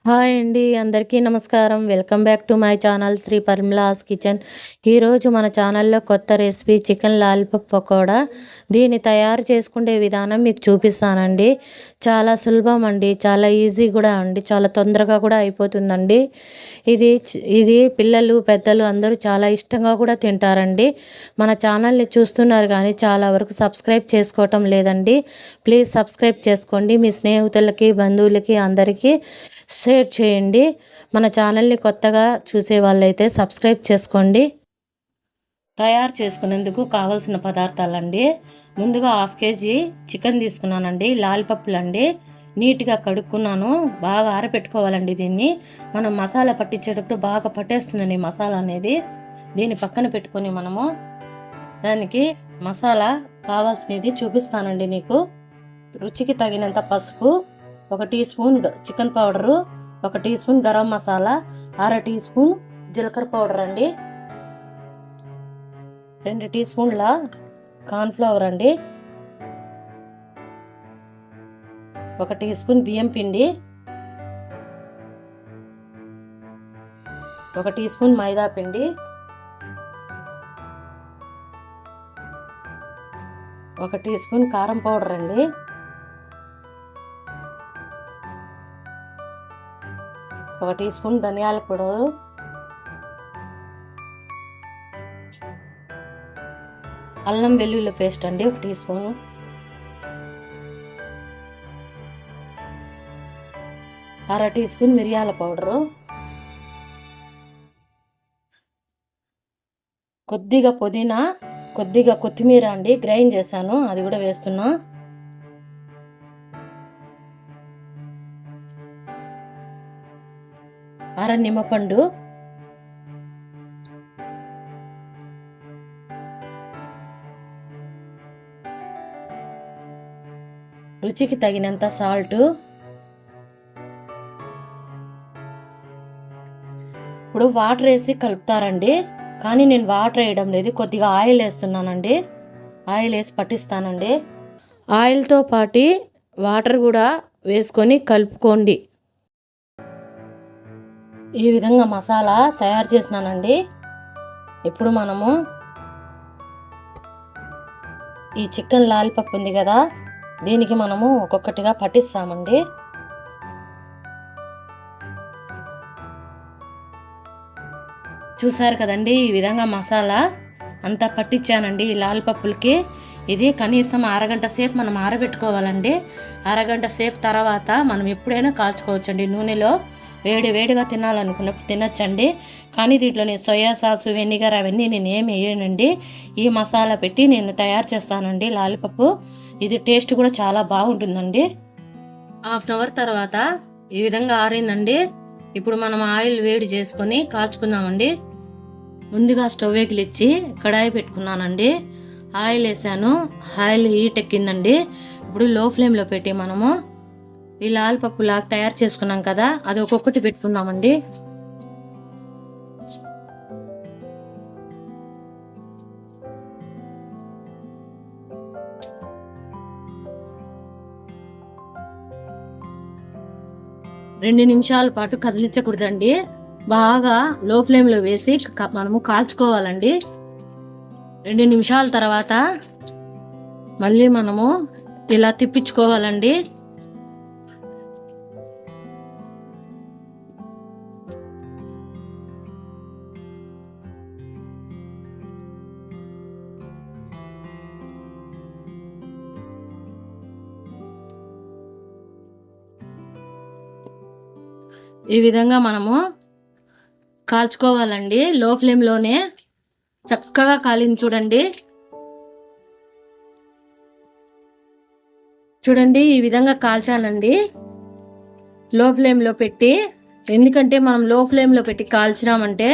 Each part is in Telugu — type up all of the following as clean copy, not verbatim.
హాయ్ అండి. అందరికీ నమస్కారం. Welcome back to my channel Sri Parimala's kitchen. ఈరోజు మన ఛానల్లో కొత్త రెసిపీ చికెన్ లాలీపాప్ పకోడా. దీన్ని తయారు చేసుకునే విధానం మీకు చూపిస్తానండి. చాలా సులభం అండి. చాలా ఈజీ కూడా అండి. చాలా తొందరగా కూడా అయిపోతుందండి. ఇది పిల్లలు పెద్దలు అందరూ చాలా ఇష్టంగా కూడా తింటారండి. మన ఛానల్ని చూస్తున్నారు కానీ చాలా వరకు సబ్స్క్రైబ్ చేసుకోవటం లేదండి. ప్లీజ్ సబ్స్క్రైబ్ చేసుకోండి. మీ స్నేహితులకి బంధువులకి అందరికీ షేర్ చేయండి. మన ఛానల్ని కొత్తగా చూసే వాళ్ళైతే సబ్స్క్రైబ్ చేసుకోండి. తయారు చేసుకునేందుకు కావాల్సిన పదార్థాలండి. ముందుగా 1/2 కేజీ చికెన్ తీసుకున్నానండి. లాలీపప్పులండి నీట్గా కడుక్కున్నాను. బాగా ఆరబెట్టుకోవాలండి. దీన్ని మనం మసాలా పట్టించేటప్పుడు బాగా పట్టేస్తుందండి మసాలా అనేది. దీన్ని పక్కన పెట్టుకొని మనము దానికి మసాలా కావాల్సినది చూపిస్తానండి నీకు. రుచికి తగినంత పసుపు, 1 teaspoon chicken powder, 1 teaspoon garam masala, 1/2 teaspoon జీలకర్ర పౌడర్ అండి, 2 టీ స్పూన్ల కార్న్ఫ్లవర్ అండి, 1 టీ స్పూన్ బియ్యం పిండి, 1 టీ స్పూన్ మైదా పిండి, 1 టీ స్పూన్ కారం పౌడర్ అండి, 1 టీ స్పూన్ ధనియాల పౌడరు, అల్లం వెల్లుల్లి పేస్ట్ అండి 1 టీ స్పూన్, అర టీ స్పూన్ మిరియాల పౌడరు, కొద్దిగా పుదీనా, కొద్దిగా కొత్తిమీర అండి గ్రైండ్ చేశాను, అది కూడా వేస్తున్నా. అర నిమ్మపండు, రుచికి తగినంత సాల్ట్. ఇప్పుడు వాటర్ వేసి కలుపుతారండి, కానీ నేను వాటర్ వేయడం లేదు. కొద్దిగా ఆయిల్ వేస్తున్నానండి. ఆయిల్ వేసి పట్టిస్తానండి. ఆయిల్తో పాటు వాటర్ కూడా వేసుకొని కలుపుకోండి. ఈ విధంగా మసాలా తయారు చేసినానండి. ఇప్పుడు మనము ఈ చికెన్ లాలీపాప్ ఉంది కదా, దీనికి మనము ఒక్కొక్కటిగా పట్టిస్తామండి. చూసారు కదండి, ఈ విధంగా మసాలా అంతా పట్టించానండి ఈ లాలీపప్పులకి. ఇది కనీసం అరగంట సేపు మనం ఆరబెట్టుకోవాలండి. అరగంట సేపు తర్వాత మనం ఎప్పుడైనా కాల్చుకోవచ్చండి. నూనెలో వేడిగా తినాలనుకున్నప్పుడు తినచ్చండి. కానీ దీంట్లో నేను సోయా సాసు, వెనిగర్ అవన్నీ నేను ఏమి వేయనండి. ఈ మసాలా పెట్టి నేను తయారు చేస్తానండి లాలీపప్పు. ఇది టేస్ట్ కూడా చాలా బాగుంటుందండి. 1/2 అవర్ తర్వాత ఈ విధంగా ఆరిందండి. ఇప్పుడు మనం ఆయిల్ వేడి చేసుకొని కాల్చుకుందామండి. ముందుగా స్టవ్ వెలిగించి కడాయి పెట్టుకున్నానండి. ఆయిల్ వేసాను. ఆయిల్ హీట్ ఎక్కిందండి. ఇప్పుడు లో ఫ్లేమ్లో పెట్టి మనము ఈ లాలీపప్పు లాగా తయారు చేసుకున్నాం కదా, అది ఒక్కొక్కటి పెట్టుకుందామండి. రెండు నిమిషాల పాటు కదిలించకూడదండి. బాగా లో ఫ్లేమ్లో వేసి మనము కాల్చుకోవాలండి. 2 నిమిషాల తర్వాత మళ్ళీ మనము ఇలా తిప్పించుకోవాలండి. ఈ విధంగా మనము కాల్చుకోవాలండి. లో ఫ్లేమ్లోనే చక్కగా కాలింది చూడండి. చూడండి, ఈ విధంగా కాల్చాలండి లో ఫ్లేమ్లో పెట్టి. ఎందుకంటే మనం లో ఫ్లేమ్లో పెట్టి కాల్చినామంటే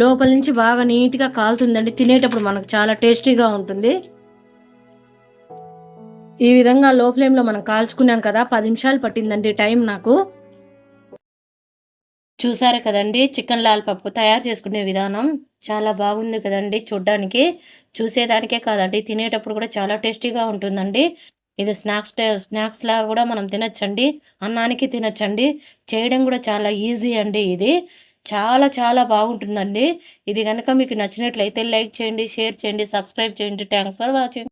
లోపల నుంచి బాగా నీట్గా కాలుతుందండి. తినేటప్పుడు మనకు చాలా టేస్టీగా ఉంటుంది. ఈ విధంగా లో ఫ్లేమ్లో మనం కాల్చుకున్నాం కదా, 10 నిమిషాలు పట్టిందండి టైం నాకు. చూసారు కదండి, చికెన్ లాలీపాప్ తయారు చేసుకునే విధానం చాలా బాగుంది కదండి. చూడ్డానికి చూసేదానికే కాదండి, తినేటప్పుడు కూడా చాలా టేస్టీగా ఉంటుందండి. ఇది స్నాక్స్‌లా గూడా మనం తినొచ్చండి. అన్నానికి తినొచ్చండి. చేయడం గూడా చాలా ఈజీ అండి ఇది. చాలా చాలా బాగుంటుందండి. ఇది గనక మీకు నచ్చినట్లయితే లైక్ చేయండి, షేర్ చేయండి, సబ్స్క్రైబ్ చేయండి. Thanks for watching.